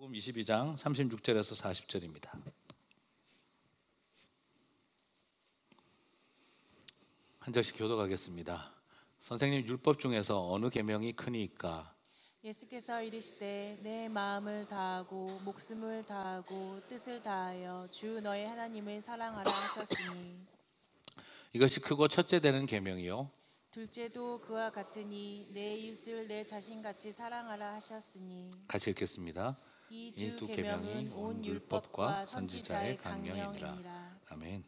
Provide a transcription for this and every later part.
마태복음 22장 36절에서 40절입니다. 한 절씩 교독하겠습니다. 선생님, 율법 중에서 어느 계명이 크니까? 예수께서 이르시되 내 마음을 다하고 목숨을 다하고 뜻을 다하여 주 너의 하나님을 사랑하라 하셨으니 이것이 크고 첫째 되는 계명이요 둘째도 그와 같으니 내 이웃을 내 자신같이 사랑하라 하셨으니. 같이 읽겠습니다. 이 이 두 두 계명은 온 율법과 선지자의 강령이니라. 아멘.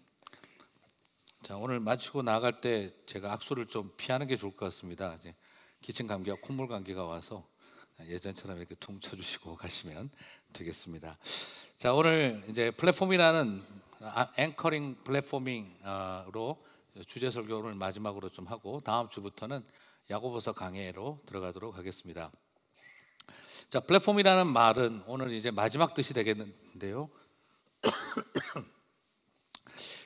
자, 오늘 마치고 나갈 때 제가 악수를 좀 피하는 게 좋을 것 같습니다. 이제 기침 감기와 콧물 감기가 와서 예전처럼 이렇게 퉁 쳐주시고 가시면 되겠습니다. 자, 오늘 이제 플랫폼이라는 앵커링 플랫포밍으로 주제 설교를 마지막으로 좀 하고 다음 주부터는 야고보서 강해로 들어가도록 하겠습니다. 자, 플랫폼이라는 말은 오늘 이제 마지막 뜻이 되겠는데요.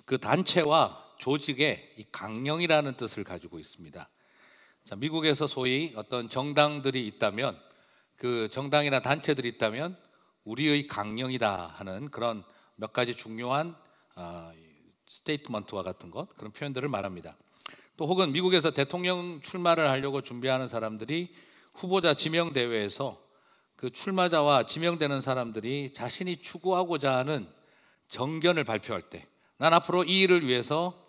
그 단체와 조직의 이 강령이라는 뜻을 가지고 있습니다. 자, 미국에서 소위 어떤 정당들이 있다면, 그 정당이나 단체들이 있다면 우리의 강령이다 하는 그런 몇 가지 중요한 스테이트먼트와 같은 것, 그런 표현들을 말합니다. 또 혹은 미국에서 대통령 출마를 하려고 준비하는 사람들이 후보자 지명 대회에서 그 출마자와 지명되는 사람들이 자신이 추구하고자 하는 정견을 발표할 때, 난 앞으로 이 일을 위해서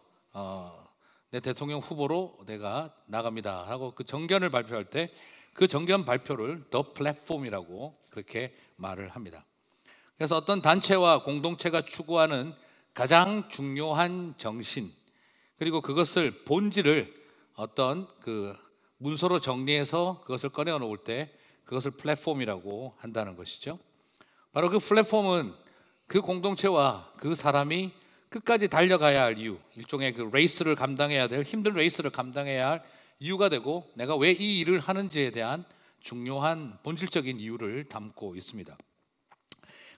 내 대통령 후보로 내가 나갑니다 하고 그 정견을 발표할 때 그 정견 발표를 The Platform이라고 그렇게 말을 합니다. 그래서 어떤 단체와 공동체가 추구하는 가장 중요한 정신, 그리고 그것을 본질을 어떤 그 문서로 정리해서 그것을 꺼내 놓을 때 그것을 플랫폼이라고 한다는 것이죠. 바로 그 플랫폼은 그 공동체와 그 사람이 끝까지 달려가야 할 이유, 일종의 그 레이스를 감당해야 될, 힘든 레이스를 감당해야 할 이유가 되고, 내가 왜 이 일을 하는지에 대한 중요한 본질적인 이유를 담고 있습니다.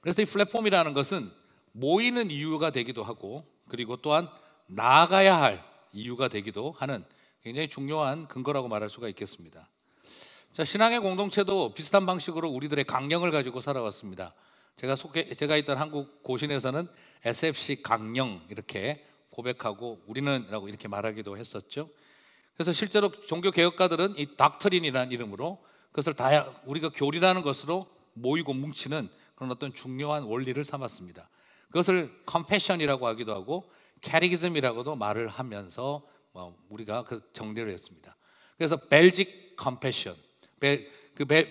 그래서 이 플랫폼이라는 것은 모이는 이유가 되기도 하고, 그리고 또한 나아가야 할 이유가 되기도 하는 굉장히 중요한 근거라고 말할 수가 있겠습니다. 자, 신앙의 공동체도 비슷한 방식으로 우리들의 강령을 가지고 살아왔습니다. 제가 있던 한국 고신에서는 SFC 강령 이렇게 고백하고 우리는 라고 이렇게 말하기도 했었죠. 그래서 실제로 종교개혁가들은 이 닥트린이라는 이름으로 그것을 우리가 교리라는 것으로 모이고 뭉치는 그런 어떤 중요한 원리를 삼았습니다. 그것을 컴패션이라고 하기도 하고 캐리기즘이라고도 말을 하면서 우리가 그 정리를 했습니다. 그래서 벨직 컴패션,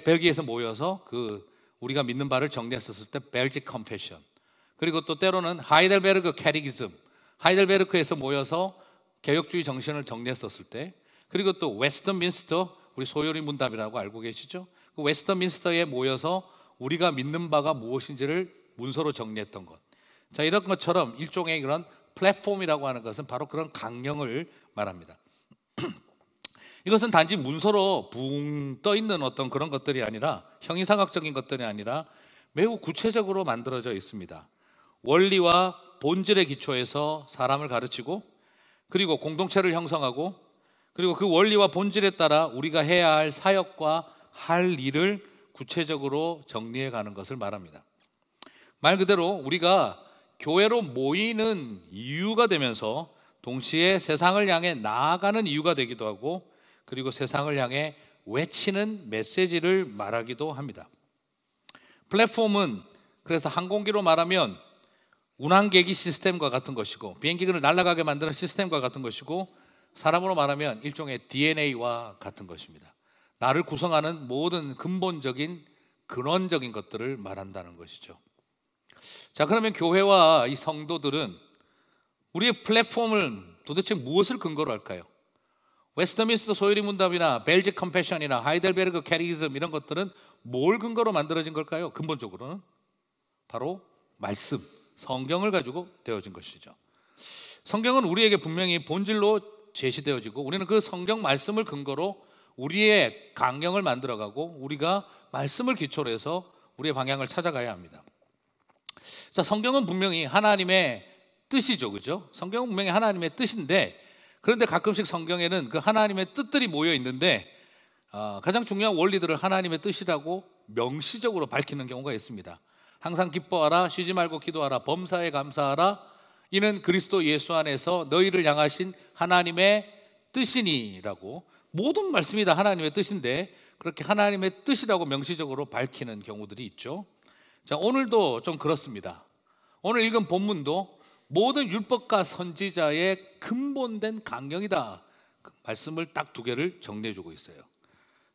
벨기에서 모여서 그 우리가 믿는 바를 정리했었을 때 벨직 컴패션, 그리고 또 때로는 하이델베르크 캐리기즘, 하이델베르크에서 모여서 개혁주의 정신을 정리했었을 때, 그리고 또 웨스턴민스터, 우리 소요리 문답이라고 알고 계시죠? 그 웨스턴민스터에 모여서 우리가 믿는 바가 무엇인지를 문서로 정리했던 것. 자, 이런 것처럼 일종의 그런 플랫폼이라고 하는 것은 바로 그런 강령을 말합니다. 이것은 단지 문서로 붕 떠 있는 어떤 그런 것들이 아니라, 형이상학적인 것들이 아니라 매우 구체적으로 만들어져 있습니다. 원리와 본질의 기초에서 사람을 가르치고, 그리고 공동체를 형성하고, 그리고 그 원리와 본질에 따라 우리가 해야 할 사역과 할 일을 구체적으로 정리해 가는 것을 말합니다. 말 그대로 우리가 교회로 모이는 이유가 되면서 동시에 세상을 향해 나아가는 이유가 되기도 하고, 그리고 세상을 향해 외치는 메시지를 말하기도 합니다. 플랫폼은 그래서 항공기로 말하면 운항계기 시스템과 같은 것이고, 비행기를 날아가게 만드는 시스템과 같은 것이고, 사람으로 말하면 일종의 DNA와 같은 것입니다. 나를 구성하는 모든 근본적인 근원적인 것들을 말한다는 것이죠. 자, 그러면 교회와 이 성도들은 우리의 플랫폼을 도대체 무엇을 근거로 할까요? 웨스트민스터 소요리 문답이나 벨직 컴패션이나 하이델베르크 캐리기즘, 이런 것들은 뭘 근거로 만들어진 걸까요? 근본적으로는 바로 말씀, 성경을 가지고 되어진 것이죠. 성경은 우리에게 분명히 본질로 제시되어지고, 우리는 그 성경 말씀을 근거로 우리의 강령을 만들어가고, 우리가 말씀을 기초로 해서 우리의 방향을 찾아가야 합니다. 자, 성경은 분명히 하나님의 뜻이죠, 그죠? 성경은 분명히 하나님의 뜻인데, 그런데 가끔씩 성경에는 그 하나님의 뜻들이 모여 있는데 가장 중요한 원리들을 하나님의 뜻이라고 명시적으로 밝히는 경우가 있습니다. 항상 기뻐하라, 쉬지 말고 기도하라, 범사에 감사하라, 이는 그리스도 예수 안에서 너희를 향하신 하나님의 뜻이니라고. 모든 말씀이 다 하나님의 뜻인데 그렇게 하나님의 뜻이라고 명시적으로 밝히는 경우들이 있죠. 자, 오늘도 좀 그렇습니다. 오늘 읽은 본문도 모든 율법과 선지자의 근본된 강령이다, 그 말씀을 딱 두 개를 정리해 주고 있어요.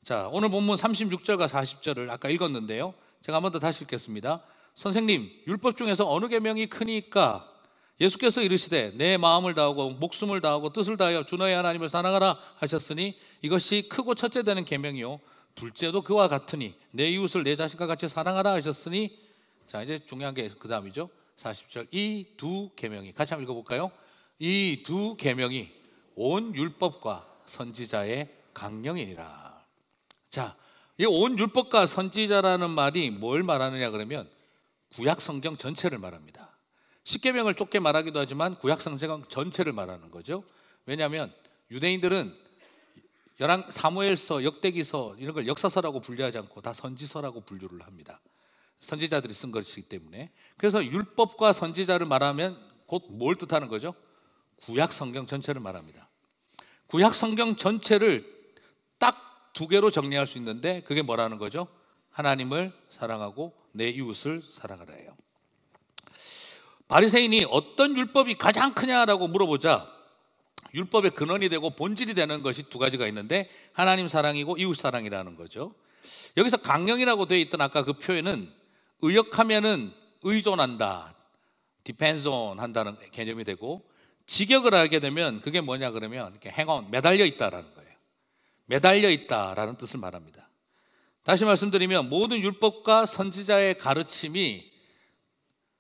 자, 오늘 본문 36절과 40절을 아까 읽었는데요, 제가 한 번 더 다시 읽겠습니다. 선생님, 율법 중에서 어느 계명이 크니까? 예수께서 이르시되 내 마음을 다하고 목숨을 다하고 뜻을 다하여 주 너의 하나님을 사랑하라 하셨으니 이것이 크고 첫째 되는 계명이요 둘째도 그와 같으니 내 이웃을 내 자신과 같이 사랑하라 하셨으니. 자, 이제 중요한 게 그 다음이죠. 40절, 이 두 계명이, 같이 한번 읽어볼까요? 이 두 계명이 온 율법과 선지자의 강령이니라. 자, 이 온 율법과 선지자라는 말이 뭘 말하느냐 그러면 구약 성경 전체를 말합니다. 십계명을 좁게 말하기도 하지만 구약 성경 전체를 말하는 거죠. 왜냐하면 유대인들은 사무엘서, 역대기서 이런 걸 역사서라고 분류하지 않고 다 선지서라고 분류를 합니다. 선지자들이 쓴 것이기 때문에. 그래서 율법과 선지자를 말하면 곧 뭘 뜻하는 거죠? 구약 성경 전체를 말합니다. 구약 성경 전체를 딱 두 개로 정리할 수 있는데 그게 뭐라는 거죠? 하나님을 사랑하고 내 이웃을 사랑하라예요. 바리새인이 어떤 율법이 가장 크냐라고 물어보자 율법의 근원이 되고 본질이 되는 것이 두 가지가 있는데 하나님 사랑이고 이웃 사랑이라는 거죠. 여기서 강령이라고 되어 있던 아까 그 표현은 의역하면은 의존한다, depends on 한다는 개념이 되고, 직역을 하게 되면 그게 뭐냐 그러면 이렇게 hang on, 매달려 있다라는 거예요. 매달려 있다라는 뜻을 말합니다. 다시 말씀드리면 모든 율법과 선지자의 가르침이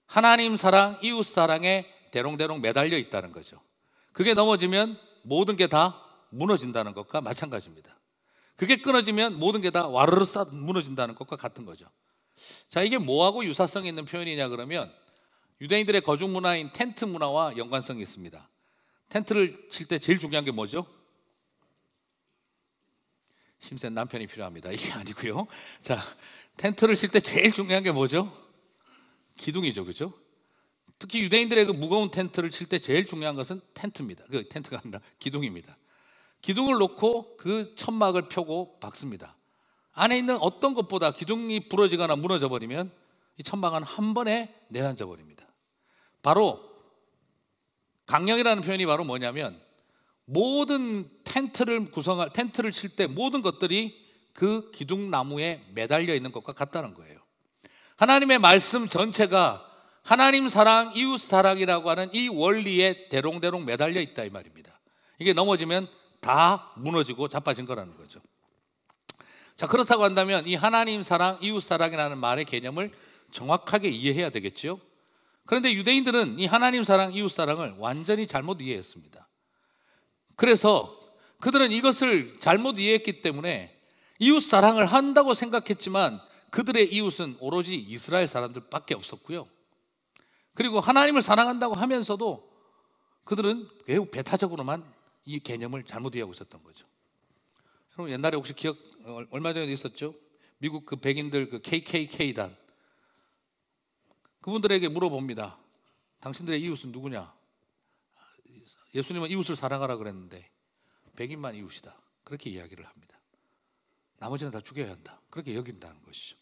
하나님 사랑, 이웃 사랑에 대롱대롱 매달려 있다는 거죠. 그게 넘어지면 모든 게 다 무너진다는 것과 마찬가지입니다. 그게 끊어지면 모든 게 다 와르르 무너진다는 것과 같은 거죠. 자, 이게 뭐하고 유사성이 있는 표현이냐 그러면 유대인들의 거주 문화인 텐트 문화와 연관성이 있습니다. 텐트를 칠 때 제일 중요한 게 뭐죠? 힘센 남편이 필요합니다. 이게 아니고요. 자, 텐트를 칠 때 제일 중요한 게 뭐죠? 기둥이죠, 그죠? 특히 유대인들의 그 무거운 텐트를 칠 때 제일 중요한 것은 텐트입니다. 그 텐트가 아니라 기둥입니다. 기둥을 놓고 그 천막을 펴고 박습니다. 안에 있는 어떤 것보다 기둥이 부러지거나 무너져 버리면 이 천막은 한 번에 내려앉아 버립니다. 바로 강령이라는 표현이 바로 뭐냐면 모든 텐트를 칠 때 모든 것들이 그 기둥나무에 매달려 있는 것과 같다는 거예요. 하나님의 말씀 전체가 하나님 사랑, 이웃 사랑이라고 하는 이 원리에 대롱대롱 매달려 있다 이 말입니다. 이게 넘어지면 다 무너지고 자빠진 거라는 거죠. 자, 그렇다고 한다면 이 하나님 사랑, 이웃 사랑이라는 말의 개념을 정확하게 이해해야 되겠죠. 그런데 유대인들은 이 하나님 사랑, 이웃 사랑을 완전히 잘못 이해했습니다. 그래서 그들은 이것을 잘못 이해했기 때문에 이웃 사랑을 한다고 생각했지만 그들의 이웃은 오로지 이스라엘 사람들밖에 없었고요. 그리고 하나님을 사랑한다고 하면서도 그들은 매우 배타적으로만 이 개념을 잘못 이해하고 있었던 거죠. 여러분 옛날에 혹시 얼마 전에도 있었죠? 미국 그 백인들 그 KKK단, 그분들에게 물어봅니다. 당신들의 이웃은 누구냐? 예수님은 이웃을 사랑하라 그랬는데 백인만 이웃이다, 그렇게 이야기를 합니다. 나머지는 다 죽여야 한다, 그렇게 여긴다는 것이죠.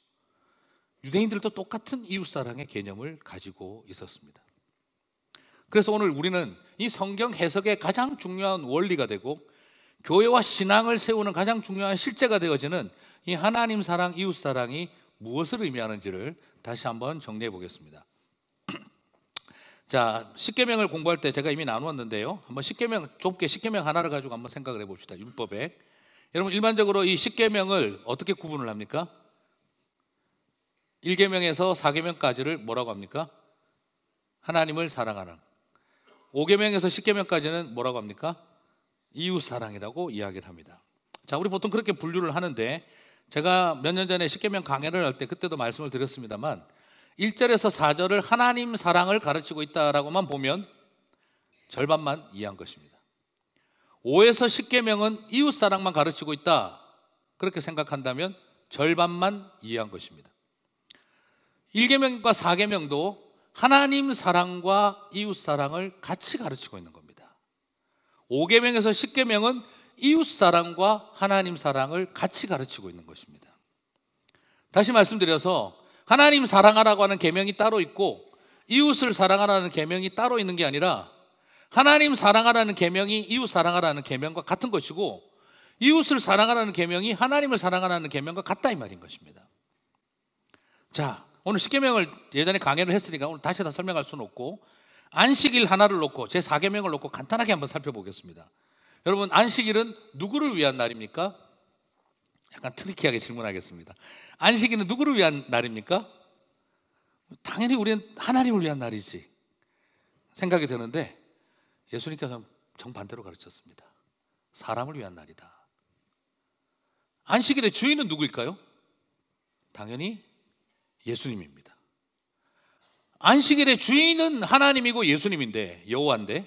유대인들도 똑같은 이웃사랑의 개념을 가지고 있었습니다. 그래서 오늘 우리는 이 성경 해석의 가장 중요한 원리가 되고 교회와 신앙을 세우는 가장 중요한 실제가 되어지는 이 하나님 사랑, 이웃 사랑이 무엇을 의미하는지를 다시 한번 정리해 보겠습니다. 자, 십계명을 공부할 때 제가 이미 나누었는데요, 한번 좁게 십계명 하나를 가지고 한번 생각을 해봅시다. 율법에 여러분 일반적으로 이 십계명을 어떻게 구분을 합니까? 1계명에서 4계명까지를 뭐라고 합니까? 하나님을 사랑하는. 5계명에서 10계명까지는 뭐라고 합니까? 이웃 사랑이라고 이야기를 합니다. 자, 우리 보통 그렇게 분류를 하는데 제가 몇 년 전에 10계명 강해를 할 때 그때도 말씀을 드렸습니다만 1절에서 4절을 하나님 사랑을 가르치고 있다라고만 보면 절반만 이해한 것입니다. 5에서 10계명은 이웃 사랑만 가르치고 있다 그렇게 생각한다면 절반만 이해한 것입니다. 1계명과 4계명도 하나님 사랑과 이웃 사랑을 같이 가르치고 있는 겁니다. 5계명에서 10계명은 이웃 사랑과 하나님 사랑을 같이 가르치고 있는 것입니다. 다시 말씀드려서 하나님 사랑하라고 하는 계명이 따로 있고 이웃을 사랑하라는 계명이 따로 있는 게 아니라 하나님 사랑하라는 계명이 이웃 사랑하라는 계명과 같은 것이고 이웃을 사랑하라는 계명이 하나님을 사랑하라는 계명과 같다 이 말인 것입니다. 자, 오늘 10계명을 예전에 강의를 했으니까 오늘 다시 다 설명할 수는 없고 안식일 하나를 놓고 제 4계명을 놓고 간단하게 한번 살펴보겠습니다. 여러분, 안식일은 누구를 위한 날입니까? 약간 트리키하게 질문하겠습니다. 안식일은 누구를 위한 날입니까? 당연히 우리는 하나님을 위한 날이지 생각이 드는데 예수님께서는 정반대로 가르쳤습니다. 사람을 위한 날이다. 안식일의 주인은 누구일까요? 당연히 예수님입니다. 안식일의 주인은 하나님이고 예수님인데, 여호와인데,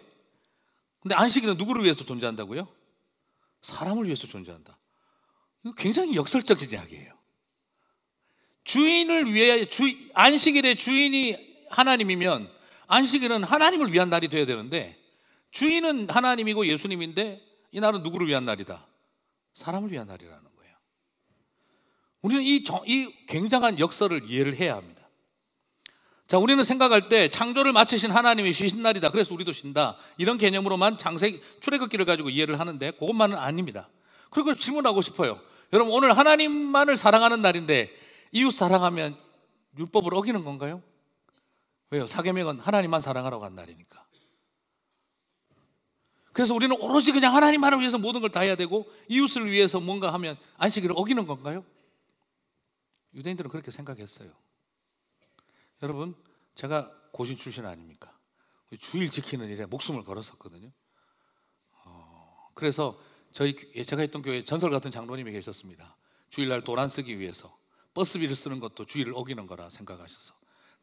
근데 안식일은 누구를 위해서 존재한다고요? 사람을 위해서 존재한다. 이거 굉장히 역설적인 이야기예요. 주인을 위해, 안식일의 주인이 하나님이면 안식일은 하나님을 위한 날이 되어야 되는데 주인은 하나님이고 예수님인데 이 날은 누구를 위한 날이다? 사람을 위한 날이라는 거예요. 우리는 이 굉장한 역설을 이해를 해야 합니다. 자, 우리는 생각할 때 창조를 마치신 하나님이 쉬신 날이다, 그래서 우리도 쉰다, 이런 개념으로만 출애굽기를 가지고 이해를 하는데 그것만은 아닙니다. 그리고 질문하고 싶어요. 여러분, 오늘 하나님만을 사랑하는 날인데 이웃 사랑하면 율법을 어기는 건가요? 왜요? 4계명은 하나님만 사랑하라고 한 날이니까. 그래서 우리는 오로지 그냥 하나님만을 위해서 모든 걸 다 해야 되고 이웃을 위해서 뭔가 하면 안식일을 어기는 건가요? 유대인들은 그렇게 생각했어요. 여러분, 제가 고신 출신 아닙니까? 주일 지키는 일에 목숨을 걸었었거든요. 그래서 제가 있던 교회에 전설 같은 장로님이 계셨습니다. 주일날 돈 안 쓰기 위해서 버스비를 쓰는 것도 주일을 어기는 거라 생각하셔서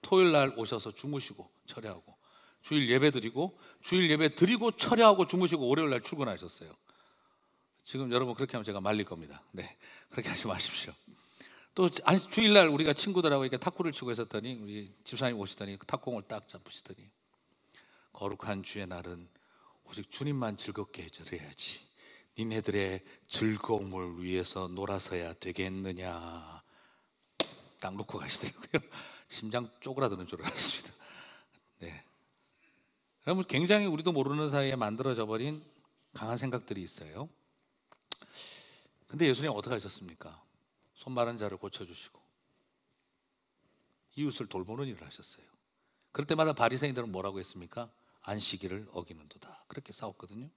토요일날 오셔서 주무시고 철회하고 주일 예배 드리고 주일 예배 드리고 철회하고 주무시고 월요일날 출근하셨어요. 지금 여러분 그렇게 하면 제가 말릴 겁니다. 네, 그렇게 하지 마십시오. 또 주일날 우리가 친구들하고 이렇게 탁구를 치고 있었더니 우리 집사님 오시더니 탁공을 딱 잡으시더니 거룩한 주의 날은 오직 주님만 즐겁게 해줘야지 니네들의 즐거움을 위해서 놀아서야 되겠느냐 딱 놓고 가시더라고요. 심장 쪼그라드는 줄 알았습니다. 네. 여러분, 굉장히 우리도 모르는 사이에 만들어져 버린 강한 생각들이 있어요. 근데 예수님 어떻게 하셨습니까? 손 마른 자를 고쳐주시고 이웃을 돌보는 일을 하셨어요. 그럴 때마다 바리새인들은 뭐라고 했습니까? 안식일을 어기는도다, 그렇게 싸웠거든요.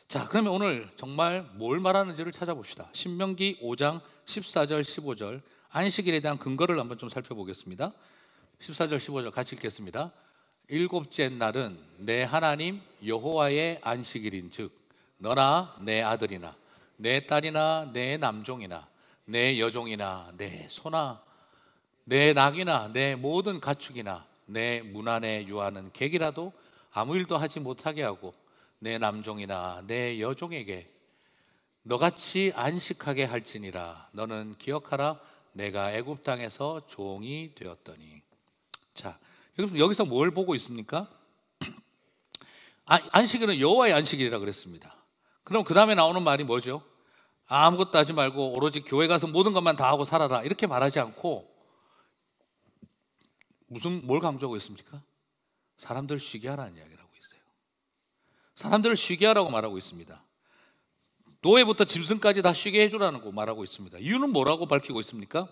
자, 그러면 오늘 정말 뭘 말하는지를 찾아봅시다. 신명기 5장 14절 15절 안식일에 대한 근거를 한번 좀 살펴보겠습니다. 14절 15절 같이 읽겠습니다. 일곱째 날은 내 하나님 여호와의 안식일인즉 너나 내 아들이나 내 딸이나 내 남종이나 내 여종이나 내 소나 내 낙이나 내 모든 가축이나 내 문 안에 유하는 객이라도 아무 일도 하지 못하게 하고 내 남종이나 내 여종에게 너같이 안식하게 할지니라. 너는 기억하라. 내가 애굽 땅에서 종이 되었더니. 자, 여기서 뭘 보고 있습니까? 안식일은 여호와의 안식일이라 그랬습니다. 그럼 그 다음에 나오는 말이 뭐죠? 아무것도 하지 말고 오로지 교회 가서 모든 것만 다 하고 살아라, 이렇게 말하지 않고 뭘 강조하고 있습니까? 사람들 쉬게 하라는 이야기를 하고 있어요. 사람들을 쉬게 하라고 말하고 있습니다. 노예부터 짐승까지 다 쉬게 해주라는 거 말하고 있습니다. 이유는 뭐라고 밝히고 있습니까?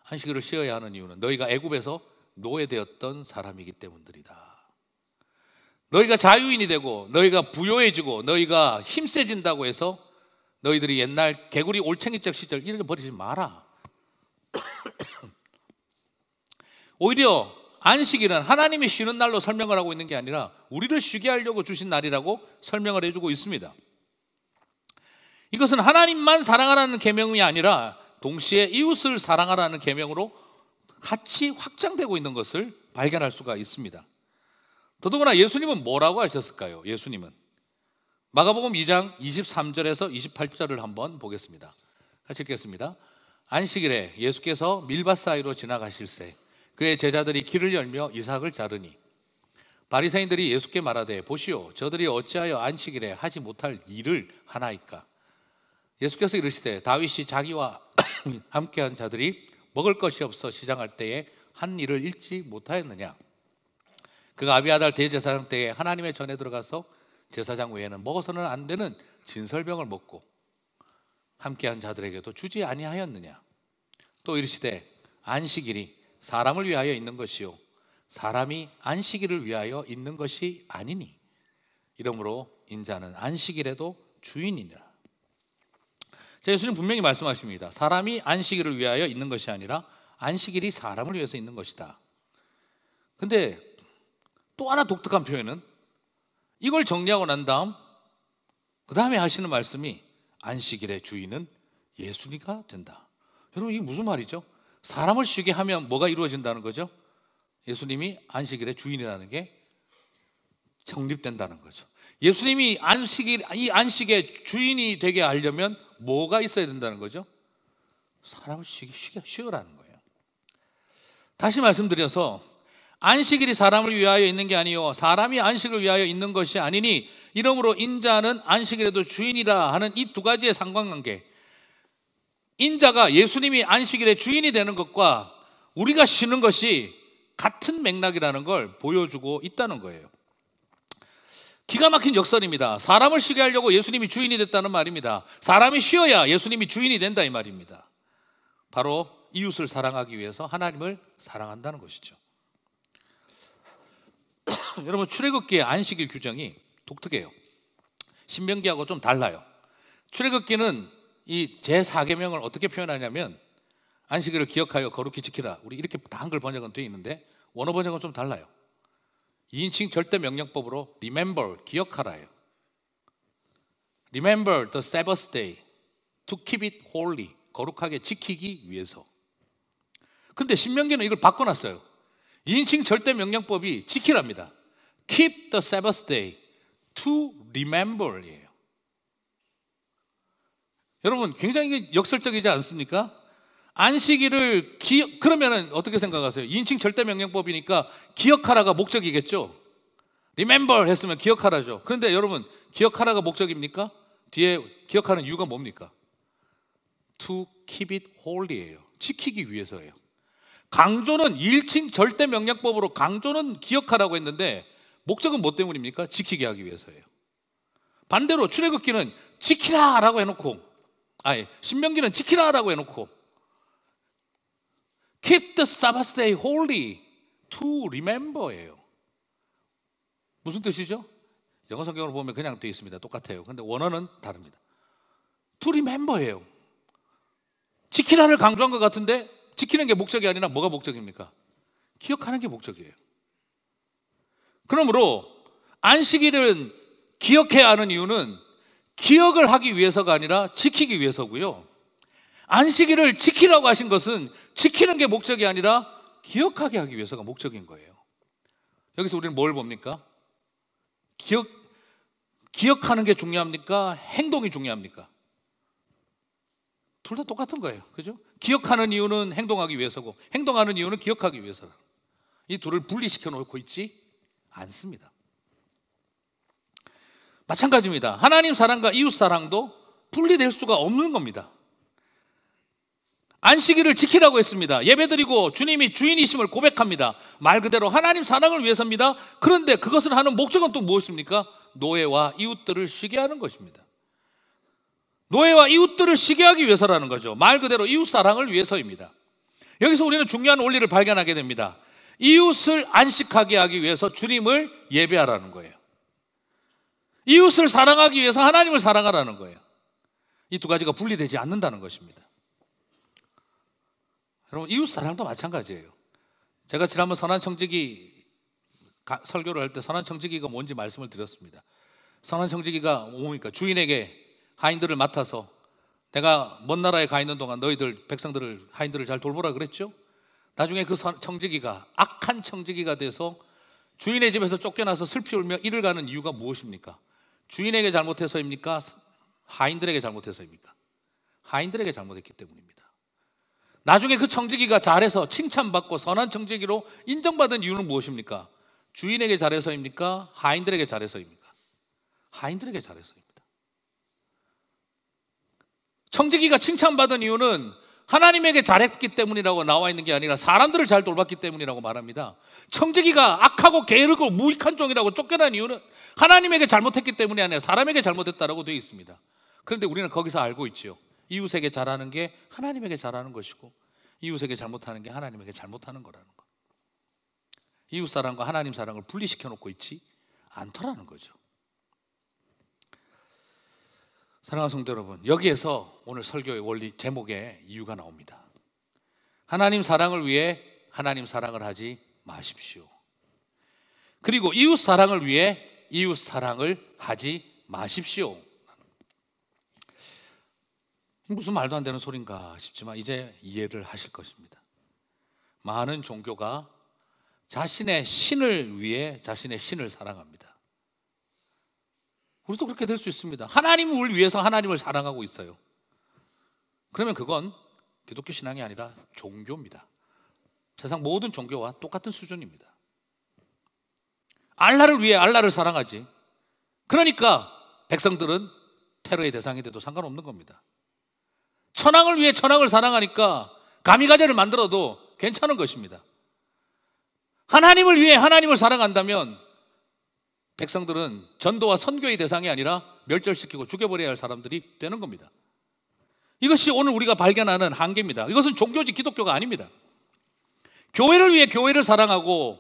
안식일을 쉬어야 하는 이유는 너희가 애굽에서 노예되었던 사람이기 때문이다. 너희가 자유인이 되고 너희가 부요해지고 너희가 힘세진다고 해서 너희들이 옛날 개구리 올챙이적 시절 이렇게 버리지 마라. 오히려 안식일은 하나님이 쉬는 날로 설명을 하고 있는 게 아니라 우리를 쉬게 하려고 주신 날이라고 설명을 해주고 있습니다. 이것은 하나님만 사랑하라는 계명이 아니라 동시에 이웃을 사랑하라는 계명으로 같이 확장되고 있는 것을 발견할 수가 있습니다. 더더구나 예수님은 뭐라고 하셨을까요? 예수님은 마가복음 2장 23절에서 28절을 한번 보겠습니다. 같이 읽겠습니다. 안식일에 예수께서 밀밭 사이로 지나가실새 그의 제자들이 길을 열며 이삭을 자르니 바리새인들이 예수께 말하되 보시오 저들이 어찌하여 안식일에 하지 못할 일을 하나이까. 예수께서 이르시되 다윗이 자기와 함께한 자들이 먹을 것이 없어 시장할 때에 한 일을 잃지 못하였느냐. 그가 아비아달 대제사장 때에 하나님의 전에 들어가서 제사장 외에는 먹어서는 안 되는 진설병을 먹고 함께한 자들에게도 주지 아니하였느냐. 또 이르시되 안식일이 사람을 위하여 있는 것이요 사람이 안식일을 위하여 있는 것이 아니니 이러므로 인자는 안식일에도 주인이니라. 예수님 분명히 말씀하십니다. 사람이 안식일을 위하여 있는 것이 아니라 안식일이 사람을 위해서 있는 것이다. 근데 또 하나 독특한 표현은 이걸 정리하고 난 다음 그 다음에 하시는 말씀이 안식일의 주인은 예수니가 된다. 여러분 이게 무슨 말이죠? 사람을 쉬게 하면 뭐가 이루어진다는 거죠? 예수님이 안식일의 주인이라는 게 정립된다는 거죠. 예수님이 이 안식의 주인이 되게 하려면 뭐가 있어야 된다는 거죠? 사람을 쉬어라는 거예요. 다시 말씀드려서 안식일이 사람을 위하여 있는 게 아니요 사람이 안식을 위하여 있는 것이 아니니 이러므로 인자는 안식일에도 주인이라 하는 이 두 가지의 상관관계, 인자가 예수님이 안식일의 주인이 되는 것과 우리가 쉬는 것이 같은 맥락이라는 걸 보여주고 있다는 거예요. 기가 막힌 역설입니다. 사람을 쉬게 하려고 예수님이 주인이 됐다는 말입니다. 사람이 쉬어야 예수님이 주인이 된다 이 말입니다. 바로 이웃을 사랑하기 위해서 하나님을 사랑한다는 것이죠. 여러분 출애굽기의 안식일 규정이 독특해요. 신명기하고 좀 달라요. 출애굽기는 이 제4계명을 어떻게 표현하냐면 안식일을 기억하여 거룩히 지키라. 우리 이렇게 다 한글 번역은 되어 있는데 원어 번역은 좀 달라요. 2인칭 절대 명령법으로 remember, 기억하라예요. Remember the Sabbath day to keep it holy, 거룩하게 지키기 위해서. 근데 신명기는 이걸 바꿔놨어요. 2인칭 절대 명령법이 지키랍니다. Keep the Sabbath day to remember이에요. 여러분 굉장히 역설적이지 않습니까? 안식일을 그러면은 어떻게 생각하세요? 2인칭 절대 명령법이니까 기억하라가 목적이겠죠. Remember 했으면 기억하라죠. 그런데 여러분 기억하라가 목적입니까? 뒤에 기억하는 이유가 뭡니까? To keep it holy예요. 지키기 위해서예요. 강조는 1인칭 절대 명령법으로 강조는 기억하라고 했는데 목적은 뭐 때문입니까? 지키게 하기 위해서예요. 반대로 출애굽기는 지키라라고 해놓고 신명기는 지키라라고 해놓고 Keep the Sabbath day holy to remember예요. 무슨 뜻이죠? 영어 성경을 보면 그냥 되어 있습니다. 똑같아요. 근데 원어는 다릅니다. To remember예요. 지키라를 강조한 것 같은데 지키는 게 목적이 아니라 뭐가 목적입니까? 기억하는 게 목적이에요. 그러므로 안식일은 기억해야 하는 이유는 기억을 하기 위해서가 아니라 지키기 위해서고요. 안식일을 지키라고 하신 것은 지키는 게 목적이 아니라 기억하게 하기 위해서가 목적인 거예요. 여기서 우리는 뭘 봅니까? 기억하는 게 중요합니까? 행동이 중요합니까? 둘 다 똑같은 거예요. 그죠? 기억하는 이유는 행동하기 위해서고 행동하는 이유는 기억하기 위해서. 이 둘을 분리시켜 놓고 있지 않습니다. 마찬가지입니다. 하나님 사랑과 이웃 사랑도 분리될 수가 없는 겁니다. 안식일을 지키라고 했습니다. 예배드리고 주님이 주인이심을 고백합니다. 말 그대로 하나님 사랑을 위해서입니다. 그런데 그것을 하는 목적은 또 무엇입니까? 노예와 이웃들을 쉬게 하는 것입니다. 노예와 이웃들을 쉬게 하기 위해서라는 거죠. 말 그대로 이웃 사랑을 위해서입니다. 여기서 우리는 중요한 원리를 발견하게 됩니다. 이웃을 안식하게 하기 위해서 주님을 예배하라는 거예요. 이웃을 사랑하기 위해서 하나님을 사랑하라는 거예요. 이 두 가지가 분리되지 않는다는 것입니다. 여러분 이웃 사랑도 마찬가지예요. 제가 지난번 선한청지기 설교를 할 때 선한청지기가 뭔지 말씀을 드렸습니다. 선한청지기가 뭡니까? 주인에게 하인들을 맡아서 내가 먼 나라에 가 있는 동안 너희들 백성들을 하인들을 잘 돌보라 그랬죠. 나중에 그 청지기가 악한 청지기가 돼서 주인의 집에서 쫓겨나서 슬피 울며 이를 가는 이유가 무엇입니까? 주인에게 잘못해서입니까? 하인들에게 잘못해서입니까? 하인들에게 잘못했기 때문입니다. 나중에 그 청지기가 잘해서 칭찬받고 선한 청지기로 인정받은 이유는 무엇입니까? 주인에게 잘해서입니까? 하인들에게 잘해서입니까? 하인들에게 잘해서입니다. 청지기가 칭찬받은 이유는 하나님에게 잘했기 때문이라고 나와 있는 게 아니라 사람들을 잘 돌봤기 때문이라고 말합니다. 청지기가 악하고 게으르고 무익한 종이라고 쫓겨난 이유는 하나님에게 잘못했기 때문이 아니라 사람에게 잘못했다라고 되어 있습니다. 그런데 우리는 거기서 알고 있지요. 이웃에게 잘하는 게 하나님에게 잘하는 것이고 이웃에게 잘못하는 게 하나님에게 잘못하는 거라는 것. 이웃 사랑과 하나님 사랑을 분리시켜 놓고 있지 않더라는 거죠. 사랑하는 성도 여러분, 여기에서 오늘 설교의 원리 제목의 이유가 나옵니다. 하나님 사랑을 위해 하나님 사랑을 하지 마십시오. 그리고 이웃 사랑을 위해 이웃 사랑을 하지 마십시오. 무슨 말도 안 되는 소린가 싶지만 이제 이해를 하실 것입니다. 많은 종교가 자신의 신을 위해 자신의 신을 사랑합니다. 우리도 그렇게 될 수 있습니다. 하나님을 위해서 하나님을 사랑하고 있어요. 그러면 그건 기독교 신앙이 아니라 종교입니다. 세상 모든 종교와 똑같은 수준입니다. 알라를 위해 알라를 사랑하지. 그러니까 백성들은 테러의 대상이 돼도 상관없는 겁니다. 천황을 위해 천황을 사랑하니까 가미가제를 만들어도 괜찮은 것입니다. 하나님을 위해 하나님을 사랑한다면 백성들은 전도와 선교의 대상이 아니라 멸절시키고 죽여버려야 할 사람들이 되는 겁니다. 이것이 오늘 우리가 발견하는 한계입니다. 이것은 종교지 기독교가 아닙니다. 교회를 위해 교회를 사랑하고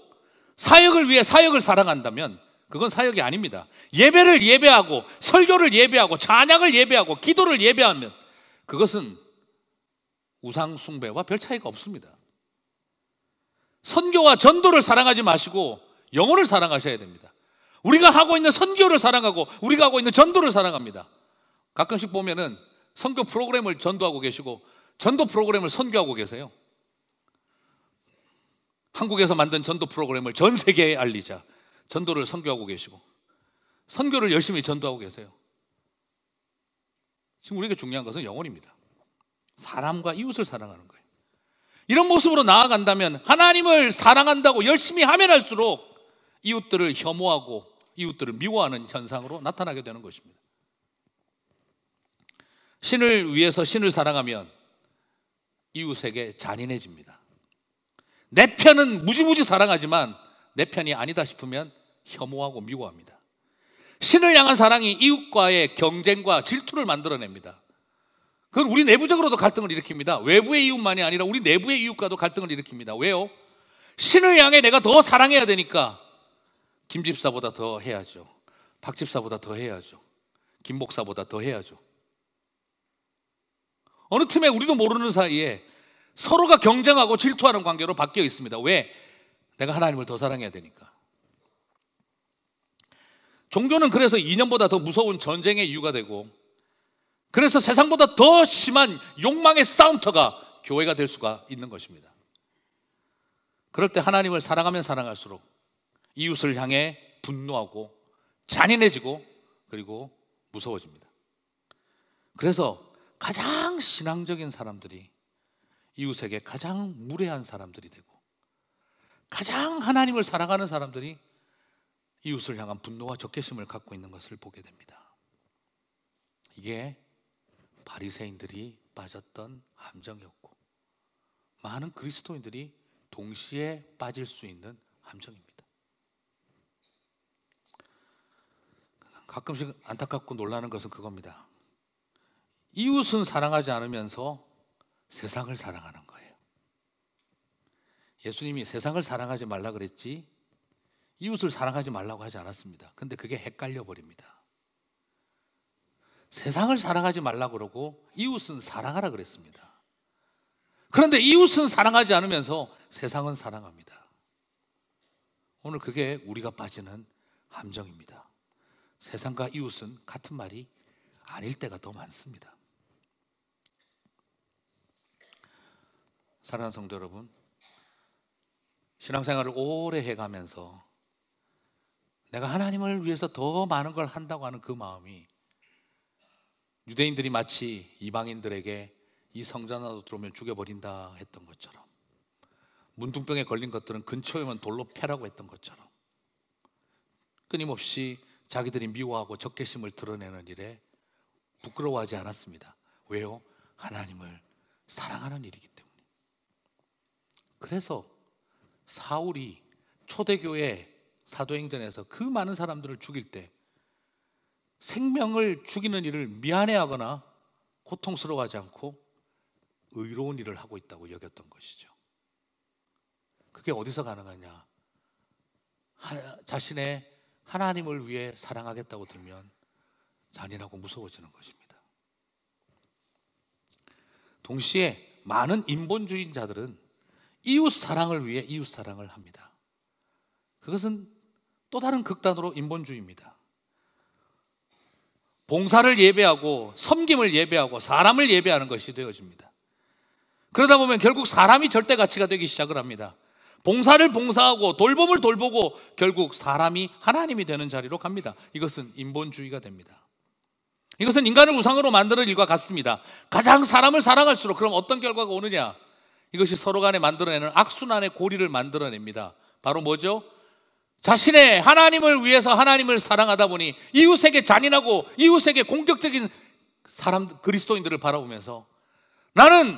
사역을 위해 사역을 사랑한다면 그건 사역이 아닙니다. 예배를 예배하고 설교를 예배하고 찬양을 예배하고 기도를 예배하면 그것은 우상 숭배와 별 차이가 없습니다. 선교와 전도를 사랑하지 마시고 영혼을 사랑하셔야 됩니다. 우리가 하고 있는 선교를 사랑하고 우리가 하고 있는 전도를 사랑합니다. 가끔씩 보면은 선교 프로그램을 전도하고 계시고 전도 프로그램을 선교하고 계세요. 한국에서 만든 전도 프로그램을 전 세계에 알리자 전도를 선교하고 계시고 선교를 열심히 전도하고 계세요. 지금 우리에게 중요한 것은 영혼입니다. 사람과 이웃을 사랑하는 거예요. 이런 모습으로 나아간다면 하나님을 사랑한다고 열심히 하면 할수록 이웃들을 혐오하고 이웃들을 미워하는 현상으로 나타나게 되는 것입니다. 신을 위해서 신을 사랑하면 이웃에게 잔인해집니다. 내 편은 무지무지 사랑하지만 내 편이 아니다 싶으면 혐오하고 미워합니다. 신을 향한 사랑이 이웃과의 경쟁과 질투를 만들어냅니다. 그건 우리 내부적으로도 갈등을 일으킵니다. 외부의 이웃만이 아니라 우리 내부의 이웃과도 갈등을 일으킵니다. 왜요? 신을 향해 내가 더 사랑해야 되니까 김 집사보다 더 해야죠. 박 집사보다 더 해야죠. 김 목사보다 더 해야죠. 어느 틈에 우리도 모르는 사이에 서로가 경쟁하고 질투하는 관계로 바뀌어 있습니다. 왜? 내가 하나님을 더 사랑해야 되니까. 종교는 그래서 이념보다 더 무서운 전쟁의 이유가 되고 그래서 세상보다 더 심한 욕망의 싸움터가 교회가 될 수가 있는 것입니다. 그럴 때 하나님을 사랑하면 사랑할수록 이웃을 향해 분노하고 잔인해지고 그리고 무서워집니다. 그래서 가장 신앙적인 사람들이 이웃에게 가장 무례한 사람들이 되고 가장 하나님을 사랑하는 사람들이 이웃을 향한 분노와 적개심을 갖고 있는 것을 보게 됩니다. 이게 바리새인들이 빠졌던 함정이었고 많은 그리스도인들이 동시에 빠질 수 있는 함정입니다. 가끔씩 안타깝고 놀라는 것은 그겁니다. 이웃은 사랑하지 않으면서 세상을 사랑하는 거예요. 예수님이 세상을 사랑하지 말라 그랬지 이웃을 사랑하지 말라고 하지 않았습니다. 근데 그게 헷갈려 버립니다. 세상을 사랑하지 말라 그러고 이웃은 사랑하라 그랬습니다. 그런데 이웃은 사랑하지 않으면서 세상은 사랑합니다. 오늘 그게 우리가 빠지는 함정입니다. 세상과 이웃은 같은 말이 아닐 때가 더 많습니다. 사랑하는 성도 여러분, 신앙생활을 오래 해가면서 내가 하나님을 위해서 더 많은 걸 한다고 하는 그 마음이 유대인들이 마치 이방인들에게 이 성전 안으로 들어오면 죽여버린다 했던 것처럼, 문둥병에 걸린 것들은 근처에 오면 돌로 패라고 했던 것처럼 끊임없이 자기들이 미워하고 적개심을 드러내는 일에 부끄러워하지 않았습니다. 왜요? 하나님을 사랑하는 일이기 때문에. 그래서 사울이 초대교회 사도행전에서 그 많은 사람들을 죽일 때 생명을 죽이는 일을 미안해하거나 고통스러워하지 않고 의로운 일을 하고 있다고 여겼던 것이죠. 그게 어디서 가능하냐? 자신의 하나님을 위해 사랑하겠다고 들면 잔인하고 무서워지는 것입니다. 동시에 많은 인본주의자들은 이웃 사랑을 위해 이웃 사랑을 합니다. 그것은 또 다른 극단으로 인본주의입니다. 봉사를 예배하고 섬김을 예배하고 사람을 예배하는 것이 되어집니다. 그러다 보면 결국 사람이 절대 가치가 되기 시작을 합니다. 봉사를 봉사하고 돌봄을 돌보고 결국 사람이 하나님이 되는 자리로 갑니다. 이것은 인본주의가 됩니다. 이것은 인간을 우상으로 만드는 일과 같습니다. 가장 사람을 사랑할수록 그럼 어떤 결과가 오느냐? 이것이 서로 간에 만들어내는 악순환의 고리를 만들어냅니다. 바로 뭐죠? 자신의 하나님을 위해서 하나님을 사랑하다 보니 이웃에게 잔인하고 이웃에게 공격적인 사람, 그리스도인들을 바라보면서 나는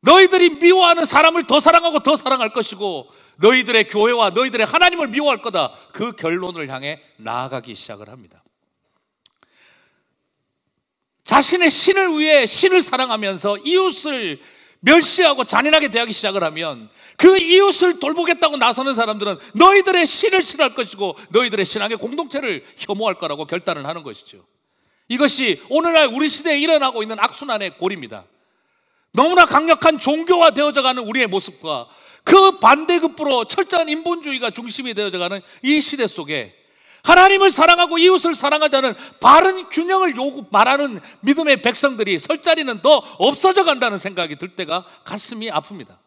너희들이 미워하는 사람을 더 사랑하고 더 사랑할 것이고 너희들의 교회와 너희들의 하나님을 미워할 거다. 그 결론을 향해 나아가기 시작을 합니다. 자신의 신을 위해 신을 사랑하면서 이웃을 멸시하고 잔인하게 대하기 시작을 하면 그 이웃을 돌보겠다고 나서는 사람들은 너희들의 신을 싫어할 것이고 너희들의 신앙의 공동체를 혐오할 거라고 결단을 하는 것이죠. 이것이 오늘날 우리 시대에 일어나고 있는 악순환의 고리입니다. 너무나 강력한 종교화 되어져가는 우리의 모습과 그 반대급부로 철저한 인본주의가 중심이 되어져가는 이 시대 속에 하나님을 사랑하고 이웃을 사랑하자는 바른 균형을 말하는 믿음의 백성들이 설 자리는 더 없어져 간다는 생각이 들 때가 가슴이 아픕니다.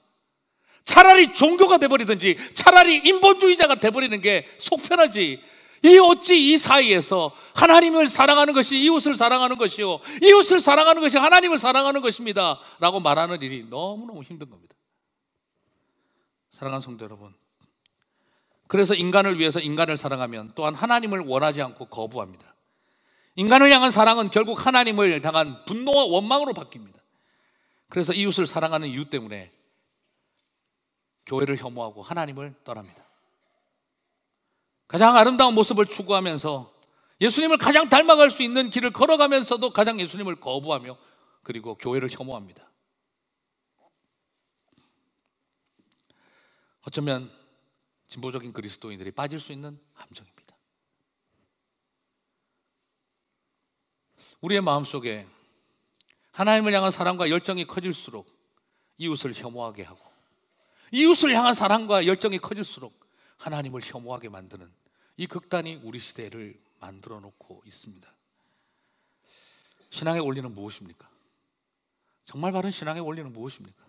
차라리 종교가 돼버리든지 차라리 인본주의자가 돼버리는 게 속편하지, 이 어찌 이 사이에서 하나님을 사랑하는 것이 이웃을 사랑하는 것이요 이웃을 사랑하는 것이 하나님을 사랑하는 것입니다 라고 말하는 일이 너무너무 힘든 겁니다. 사랑하는 성도 여러분, 그래서 인간을 위해서 인간을 사랑하면 또한 하나님을 원하지 않고 거부합니다. 인간을 향한 사랑은 결국 하나님을 향한 분노와 원망으로 바뀝니다. 그래서 이웃을 사랑하는 이유 때문에 교회를 혐오하고 하나님을 떠납니다. 가장 아름다운 모습을 추구하면서 예수님을 가장 닮아갈 수 있는 길을 걸어가면서도 가장 예수님을 거부하며 그리고 교회를 혐오합니다. 어쩌면 진보적인 그리스도인들이 빠질 수 있는 함정입니다. 우리의 마음속에 하나님을 향한 사랑과 열정이 커질수록 이웃을 혐오하게 하고 이웃을 향한 사랑과 열정이 커질수록 하나님을 혐오하게 만드는 이 극단이 우리 시대를 만들어 놓고 있습니다. 신앙의 원리는 무엇입니까? 정말 바른 신앙의 원리는 무엇입니까?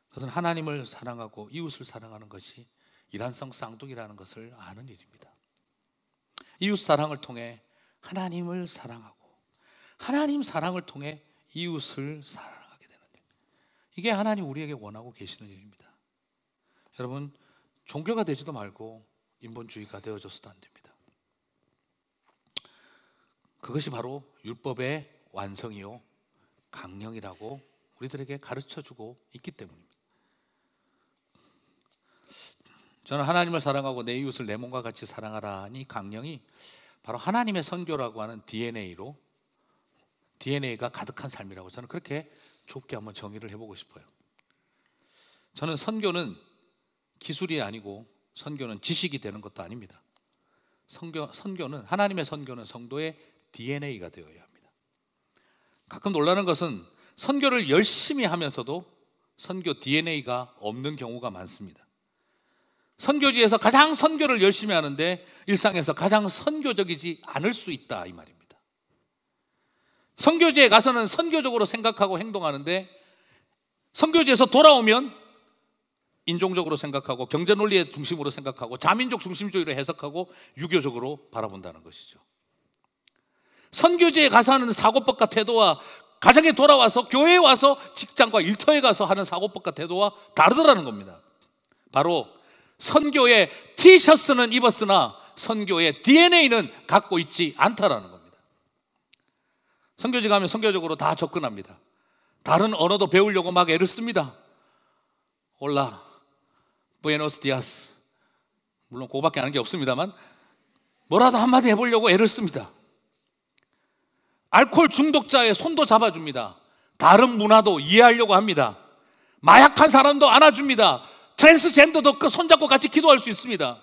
그것은 하나님을 사랑하고 이웃을 사랑하는 것이 일란성 쌍둥이라는 것을 아는 일입니다. 이웃 사랑을 통해 하나님을 사랑하고 하나님 사랑을 통해 이웃을 사랑하게 되는 일, 이게 하나님 우리에게 원하고 계시는 일입니다. 여러분, 종교가 되지도 말고 인본주의가 되어져서도 안 됩니다. 그것이 바로 율법의 완성이요 강령이라고 우리들에게 가르쳐주고 있기 때문입니다. 저는 하나님을 사랑하고 내 이웃을 내 몸과 같이 사랑하라니 강령이 바로 하나님의 선교라고 하는 DNA가 가득한 삶이라고 저는 그렇게 좁게 한번 정의를 해보고 싶어요. 저는 선교는 기술이 아니고 선교는 지식이 되는 것도 아닙니다. 선교는 하나님의 선교는 성도의 DNA가 되어야 합니다. 가끔 놀라는 것은 선교를 열심히 하면서도 선교 DNA가 없는 경우가 많습니다. 선교지에서 가장 선교를 열심히 하는데 일상에서 가장 선교적이지 않을 수 있다, 이 말입니다. 선교지에 가서는 선교적으로 생각하고 행동하는데 선교지에서 돌아오면 인종적으로 생각하고 경제 논리의 중심으로 생각하고 자민족 중심주의로 해석하고 유교적으로 바라본다는 것이죠. 선교지에 가서 하는 사고법과 태도와 가정에 돌아와서 교회에 와서 직장과 일터에 가서 하는 사고법과 태도와 다르더라는 겁니다. 바로 선교의 티셔츠는 입었으나 선교의 DNA는 갖고 있지 않다라는 겁니다. 선교지 가면 선교적으로 다 접근합니다. 다른 언어도 배우려고 막 애를 씁니다. 올라, 부에노스 디아스. 물론 그거밖에 아는 게 없습니다만 뭐라도 한마디 해보려고 애를 씁니다. 알코올 중독자의 손도 잡아줍니다. 다른 문화도 이해하려고 합니다. 마약한 사람도 안아줍니다. 트랜스젠더도 그 손잡고 같이 기도할 수 있습니다.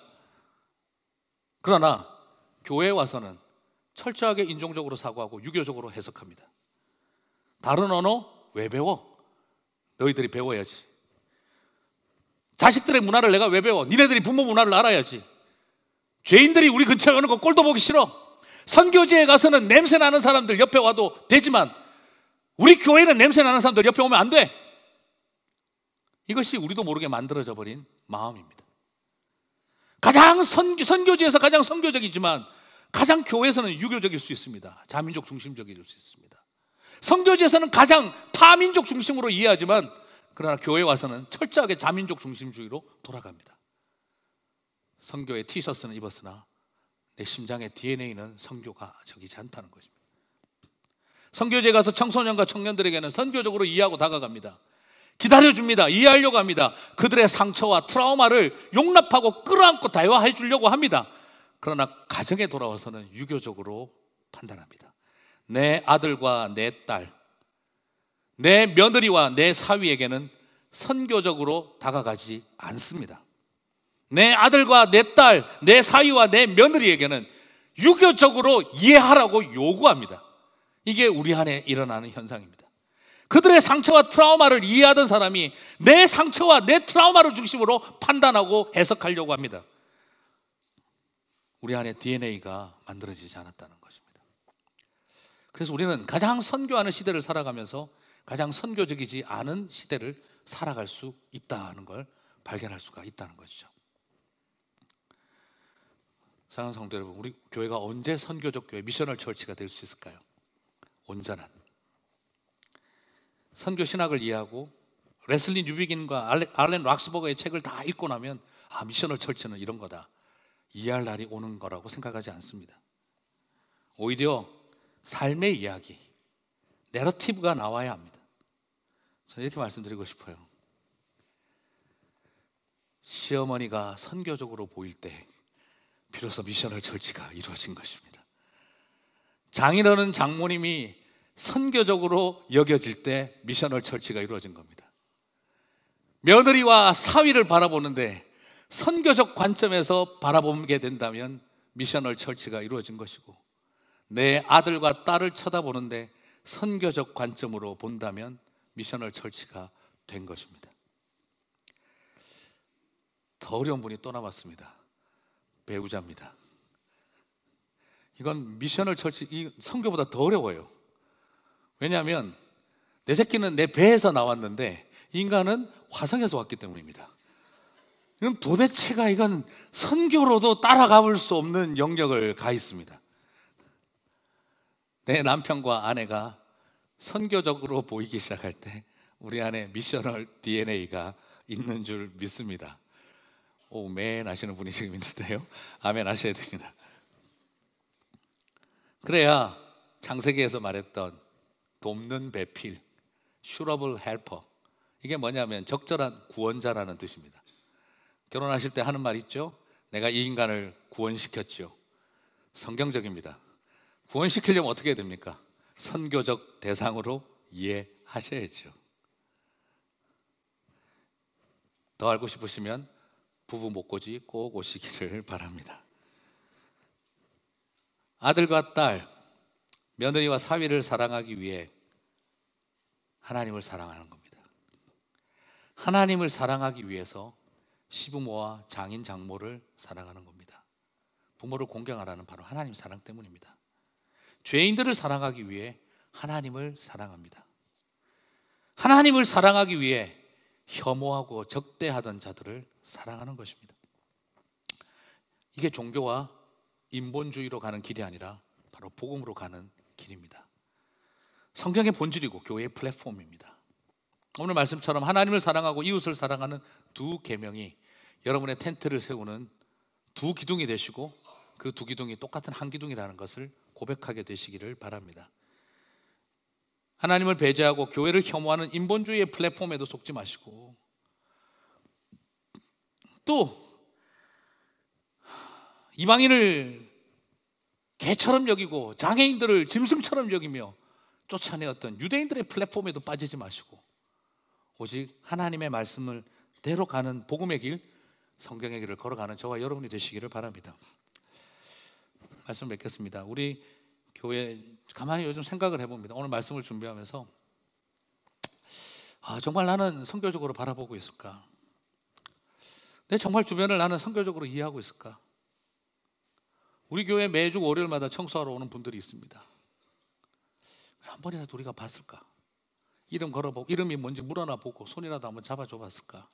그러나 교회에 와서는 철저하게 인종적으로 사고하고 유교적으로 해석합니다. 다른 언어 왜 배워? 너희들이 배워야지. 자식들의 문화를 내가 왜 배워? 니네들이 부모 문화를 알아야지. 죄인들이 우리 근처에 오는 거 꼴도 보기 싫어. 선교지에 가서는 냄새 나는 사람들 옆에 와도 되지만 우리 교회는 냄새 나는 사람들 옆에 오면 안 돼. 이것이 우리도 모르게 만들어져 버린 마음입니다. 가장 선교지에서 가장 선교적이지만 가장 교회에서는 유교적일 수 있습니다. 자민족 중심적일 수 있습니다. 선교지에서는 가장 타민족 중심으로 이해하지만 그러나 교회에 와서는 철저하게 자민족 중심주의로 돌아갑니다. 선교의 티셔츠는 입었으나 내 심장의 DNA는 선교가 적이지 않다는 것입니다. 선교지에 가서 청소년과 청년들에게는 선교적으로 이해하고 다가갑니다. 기다려줍니다. 이해하려고 합니다. 그들의 상처와 트라우마를 용납하고 끌어안고 대화해 주려고 합니다. 그러나 가정에 돌아와서는 유교적으로 판단합니다. 내 아들과 내 딸, 내 며느리와 내 사위에게는 선교적으로 다가가지 않습니다. 내 아들과 내 딸, 내 사위와 내 며느리에게는 유교적으로 이해하라고 요구합니다. 이게 우리 안에 일어나는 현상입니다. 그들의 상처와 트라우마를 이해하던 사람이 내 상처와 내 트라우마를 중심으로 판단하고 해석하려고 합니다. 우리 안에 DNA가 만들어지지 않았다는 것입니다. 그래서 우리는 가장 선교하는 시대를 살아가면서 가장 선교적이지 않은 시대를 살아갈 수 있다는 걸 발견할 수가 있다는 것이죠. 사랑하는 성도 여러분, 우리 교회가 언제 선교적 교회, 미셔널 처치가 될 수 있을까요? 온전한 선교 신학을 이해하고 레슬리 뉴비긴과 알렌 락스버거의 책을 다 읽고 나면 미셔널 처치는 이런 거다 이해할 날이 오는 거라고 생각하지 않습니다. 오히려 삶의 이야기, 내러티브가 나와야 합니다. 저는 이렇게 말씀드리고 싶어요. 시어머니가 선교적으로 보일 때 비로소 미셔널 처치가 이루어진 것입니다. 장인어른 장모님이 선교적으로 여겨질 때 미셔널 처치가 이루어진 겁니다. 며느리와 사위를 바라보는데 선교적 관점에서 바라보게 된다면 미셔널 처치가 이루어진 것이고, 내 아들과 딸을 쳐다보는데 선교적 관점으로 본다면 미셔널 처치가 된 것입니다. 더 어려운 분이 또 남았습니다. 배우자입니다. 이건 미셔널 처치, 이 선교보다 더 어려워요. 왜냐하면 내 새끼는 내 배에서 나왔는데 인간은 화성에서 왔기 때문입니다. 이건 도대체가 이건 선교로도 따라가 볼 수 없는 영역을 가 있습니다. 내 남편과 아내가 선교적으로 보이기 시작할 때 우리 안에 미셔널 DNA가 있는 줄 믿습니다. 오멘 하시는 분이 지금 있는데요, 아멘 하셔야 됩니다. 그래야 창세기에서 말했던 돕는 배필, suitable helper, 이게 뭐냐면 적절한 구원자라는 뜻입니다. 결혼하실 때 하는 말 있죠? 내가 이 인간을 구원시켰죠. 성경적입니다. 구원시키려면 어떻게 해야 됩니까? 선교적 대상으로 이해하셔야죠. 더 알고 싶으시면 부부 목고지 꼭 오시기를 바랍니다. 아들과 딸, 며느리와 사위를 사랑하기 위해 하나님을 사랑하는 겁니다. 하나님을 사랑하기 위해서 시부모와 장인 장모를 사랑하는 겁니다. 부모를 공경하라는 바로 하나님 사랑 때문입니다. 죄인들을 사랑하기 위해 하나님을 사랑합니다. 하나님을 사랑하기 위해 혐오하고 적대하던 자들을 사랑하는 것입니다. 이게 종교와 인본주의로 가는 길이 아니라 바로 복음으로 가는 길입니다. 성경의 본질이고 교회의 플랫폼입니다. 오늘 말씀처럼 하나님을 사랑하고 이웃을 사랑하는 두 계명이 여러분의 텐트를 세우는 두 기둥이 되시고 그 두 기둥이 똑같은 한 기둥이라는 것을 고백하게 되시기를 바랍니다. 하나님을 배제하고 교회를 혐오하는 인본주의의 플랫폼에도 속지 마시고, 또 이방인을 개처럼 여기고 장애인들을 짐승처럼 여기며 쫓아내었던 유대인들의 플랫폼에도 빠지지 마시고 오직 하나님의 말씀을 대로 가는 복음의 길, 성경의 길을 걸어가는 저와 여러분이 되시기를 바랍니다. 말씀 맺겠습니다. 우리 교회 가만히 요즘 생각을 해봅니다. 오늘 말씀을 준비하면서 정말 나는 선교적으로 바라보고 있을까? 내 정말 주변을 나는 선교적으로 이해하고 있을까? 우리 교회 매주 월요일마다 청소하러 오는 분들이 있습니다. 한 번이라도 우리가 봤을까? 이름 걸어보고 이름이 뭔지 물어나 보고 손이라도 한번 잡아줘 봤을까?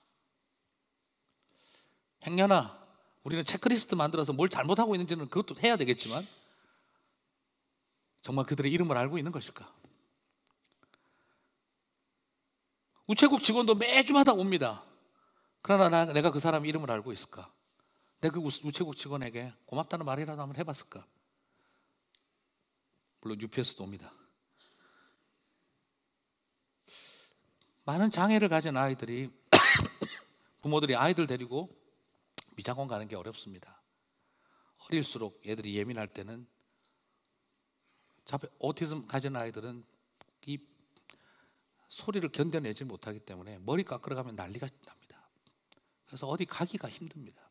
행여나 우리는 체크리스트 만들어서 뭘 잘못하고 있는지는 그것도 해야 되겠지만 정말 그들의 이름을 알고 있는 것일까? 우체국 직원도 매주마다 옵니다. 그러나 내가 그 사람 이름을 알고 있을까? 내가 그 우체국 직원에게 고맙다는 말이라도 한번 해봤을까? 물론 UPS도 옵니다. 많은 장애를 가진 아이들이 부모들이 아이들 데리고 미장원 가는 게 어렵습니다. 어릴수록 얘들이 예민할 때는 오티즘 가진 아이들은 이 소리를 견뎌내지 못하기 때문에 머리 깎으러 가면 난리가 납니다. 그래서 어디 가기가 힘듭니다.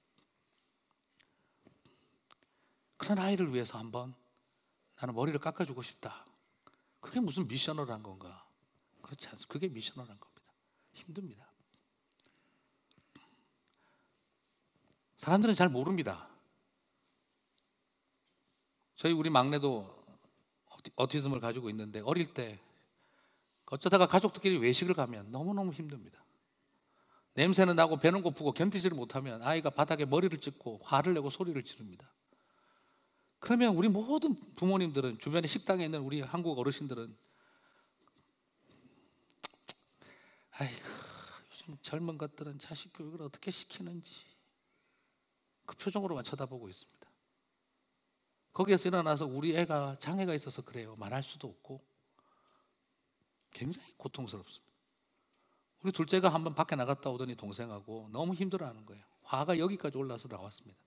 그런 아이를 위해서 한번 나는 머리를 깎아주고 싶다. 그게 무슨 미셔널한 건가? 그렇지 않습니다. 그게 미셔널한 겁니다. 힘듭니다. 사람들은 잘 모릅니다. 우리 막내도 오티즘을 가지고 있는데 어릴 때 어쩌다가 가족들끼리 외식을 가면 너무너무 힘듭니다. 냄새는 나고 배는 고프고 견디지를 못하면 아이가 바닥에 머리를 찍고 화를 내고 소리를 지릅니다. 그러면 우리 모든 부모님들은, 주변에 식당에 있는 우리 한국 어르신들은 아이고 요즘 젊은 것들은 자식 교육을 어떻게 시키는지 그 표정으로만 쳐다보고 있습니다. 거기에서 일어나서 우리 애가 장애가 있어서 그래요 말할 수도 없고 굉장히 고통스럽습니다. 우리 둘째가 한번 밖에 나갔다 오더니 동생하고 너무 힘들어하는 거예요. 화가 여기까지 올라서 나왔습니다.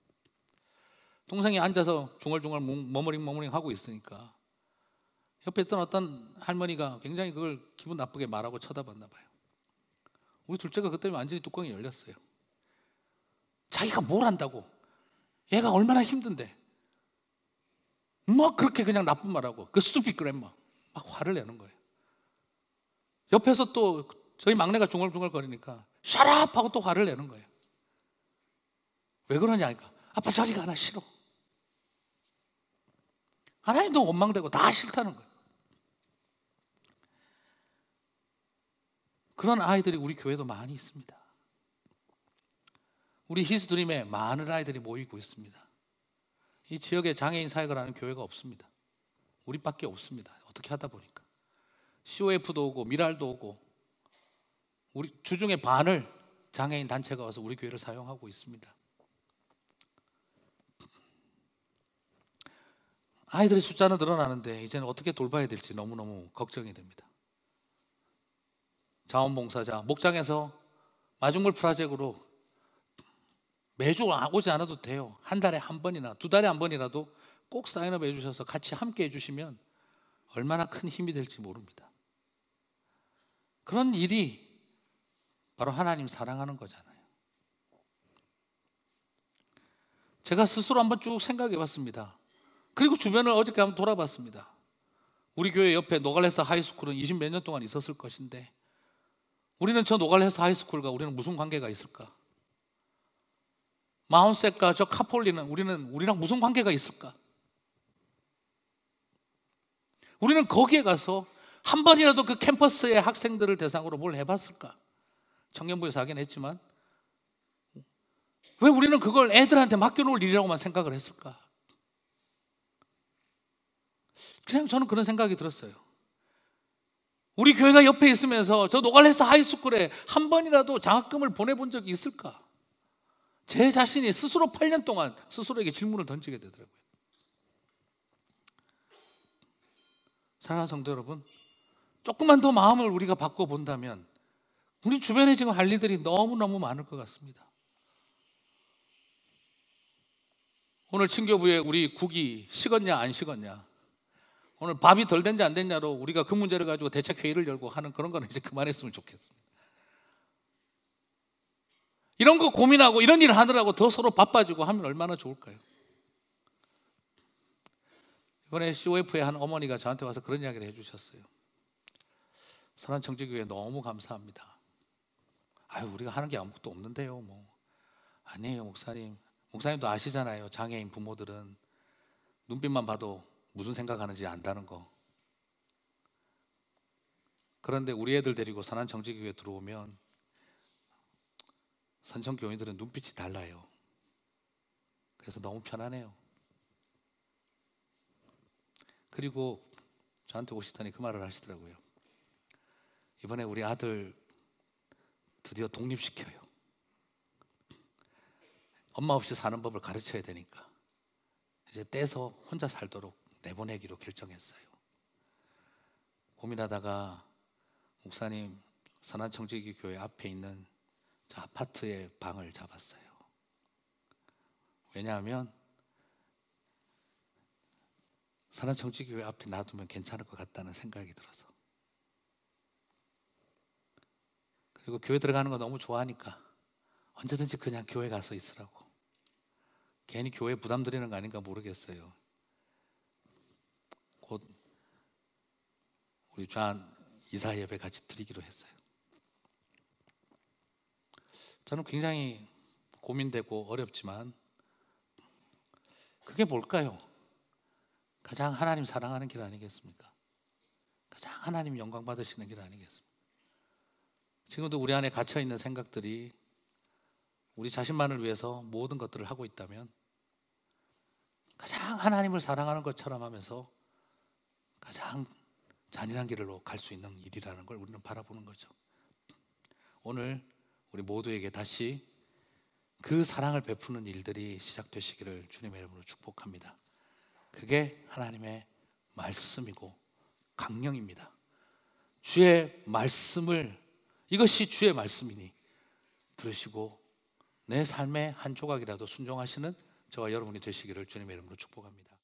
동생이 앉아서 중얼중얼 머머링 하고 있으니까 옆에 있던 어떤 할머니가 굉장히 그걸 기분 나쁘게 말하고 쳐다봤나 봐요. 우리 둘째가 그때 완전히 뚜껑이 열렸어요. 자기가 뭘 한다고, 얘가 얼마나 힘든데 뭐 그렇게 그냥 나쁜 말하고 그 스투피드 그랜마 막 화를 내는 거예요. 옆에서 또 저희 막내가 중얼중얼 거리니까 샤랍 하고 또 화를 내는 거예요. 왜 그러냐니까 아빠 저리 가나 싫어. 하나님도 원망되고 다 싫다는 거예요. 그런 아이들이 우리 교회도 많이 있습니다. 우리 히스드림에 많은 아이들이 모이고 있습니다. 이 지역에 장애인 사역을 하는 교회가 없습니다. 우리밖에 없습니다. 어떻게 하다 보니까 COF도 오고 미랄도 오고 우리 주중에 반을 장애인 단체가 와서 우리 교회를 사용하고 있습니다. 아이들의 숫자는 늘어나는데 이제는 어떻게 돌봐야 될지 너무너무 걱정이 됩니다. 자원봉사자, 목장에서 마중물 프로젝트로 매주 오지 않아도 돼요. 한 달에 한 번이나 두 달에 한 번이라도 꼭 사인업 해주셔서 같이 함께 해주시면 얼마나 큰 힘이 될지 모릅니다. 그런 일이 바로 하나님 사랑하는 거잖아요. 제가 스스로 한번 쭉 생각해 봤습니다. 그리고 주변을 어저께 한번 돌아봤습니다. 우리 교회 옆에 노갈레스 하이스쿨은 20 몇 년 동안 있었을 것인데 우리는 저 노갈레스 하이스쿨과 우리는 무슨 관계가 있을까? 마운셋과 저 카폴리는 우리랑 무슨 관계가 있을까? 우리는 거기에 가서 한 번이라도 그 캠퍼스의 학생들을 대상으로 뭘 해봤을까? 청년부에서 하긴 했지만 왜 우리는 그걸 애들한테 맡겨놓을 일이라고만 생각을 했을까? 그냥 저는 그런 생각이 들었어요. 우리 교회가 옆에 있으면서 저 노갈레스 하이스쿨에 한 번이라도 장학금을 보내본 적이 있을까? 제 자신이 스스로 8년 동안 스스로에게 질문을 던지게 되더라고요. 사랑하는 성도 여러분, 조금만 더 마음을 우리가 바꿔본다면 우리 주변에 지금 할 일들이 너무너무 많을 것 같습니다. 오늘 친교부에 우리 국이 식었냐 안 식었냐, 오늘 밥이 덜 됐냐 안 됐냐로 우리가 그 문제를 가지고 대책회의를 열고 하는 그런 거는 이제 그만했으면 좋겠습니다. 이런 거 고민하고 이런 일을 하느라고 더 서로 바빠지고 하면 얼마나 좋을까요? 이번에 COF의 한 어머니가 저한테 와서 그런 이야기를 해주셨어요. 선한청지교회 너무 감사합니다. 아유, 우리가 하는 게 아무것도 없는데요. 뭐 아니에요, 목사님. 목사님도 아시잖아요. 장애인 부모들은 눈빛만 봐도 무슨 생각하는지 안다는 거. 그런데 우리 애들 데리고 선한청지교회 들어오면 선천교인들은 눈빛이 달라요. 그래서 너무 편안해요. 그리고 저한테 오시더니 그 말을 하시더라고요. 이번에 우리 아들 드디어 독립시켜요. 엄마 없이 사는 법을 가르쳐야 되니까 이제 떼서 혼자 살도록 내보내기로 결정했어요. 고민하다가 목사님, 선한청지기 교회 앞에 있는 저 아파트에 방을 잡았어요. 왜냐하면 선한청지기 교회 앞에 놔두면 괜찮을 것 같다는 생각이 들어서. 그리고 교회 들어가는 거 너무 좋아하니까 언제든지 그냥 교회 가서 있으라고. 괜히 교회 부담 드리는 거 아닌가 모르겠어요. 곧 우리 좌한 이사 예배 같이 드리기로 했어요. 저는 굉장히 고민되고 어렵지만 그게 뭘까요? 가장 하나님 사랑하는 길 아니겠습니까? 가장 하나님 영광 받으시는 길 아니겠습니까? 지금도 우리 안에 갇혀있는 생각들이 우리 자신만을 위해서 모든 것들을 하고 있다면 가장 하나님을 사랑하는 것처럼 하면서 가장 잔인한 길로 갈 수 있는 일이라는 걸 우리는 바라보는 거죠. 오늘 우리 모두에게 다시 그 사랑을 베푸는 일들이 시작되시기를 주님의 이름으로 축복합니다. 그게 하나님의 말씀이고 강령입니다. 주의 말씀을, 이것이 주의 말씀이니 들으시고 내 삶의 한 조각이라도 순종하시는 저와 여러분이 되시기를 주님의 이름으로 축복합니다.